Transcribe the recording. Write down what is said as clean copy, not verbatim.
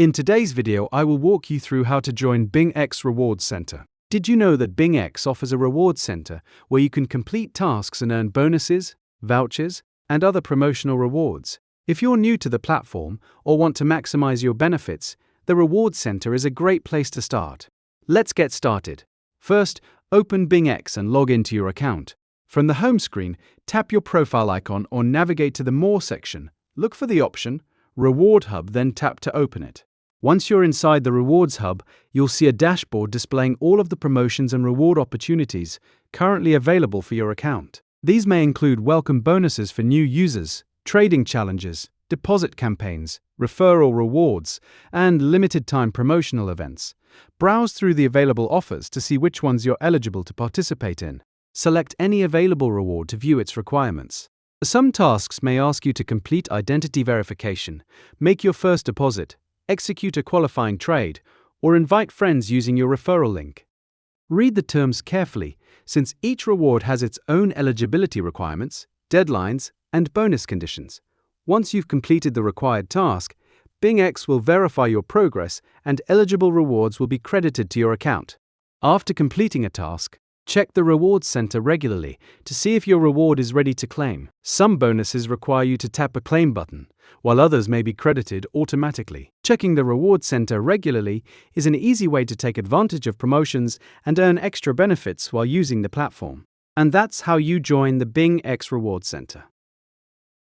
In today's video, I will walk you through how to join BingX Rewards Center. Did you know that BingX offers a rewards center where you can complete tasks and earn bonuses, vouchers, and other promotional rewards? If you're new to the platform or want to maximize your benefits, the Rewards Center is a great place to start. Let's get started. First, open BingX and log into your account. From the home screen, tap your profile icon or navigate to the More section. Look for the option Reward Hub, then tap to open it. Once you're inside the Rewards Hub, you'll see a dashboard displaying all of the promotions and reward opportunities currently available for your account. These may include welcome bonuses for new users, trading challenges, deposit campaigns, referral rewards, and limited-time promotional events. Browse through the available offers to see which ones you're eligible to participate in. Select any available reward to view its requirements. Some tasks may ask you to complete identity verification, make your first deposit, execute a qualifying trade, or invite friends using your referral link. Read the terms carefully, since each reward has its own eligibility requirements, deadlines, and bonus conditions. Once you've completed the required task, BingX will verify your progress and eligible rewards will be credited to your account. After completing a task, check the Rewards Center regularly to see if your reward is ready to claim. Some bonuses require you to tap a claim button, while others may be credited automatically. Checking the Rewards Center regularly is an easy way to take advantage of promotions and earn extra benefits while using the platform. And that's how you join the BingX Rewards Center.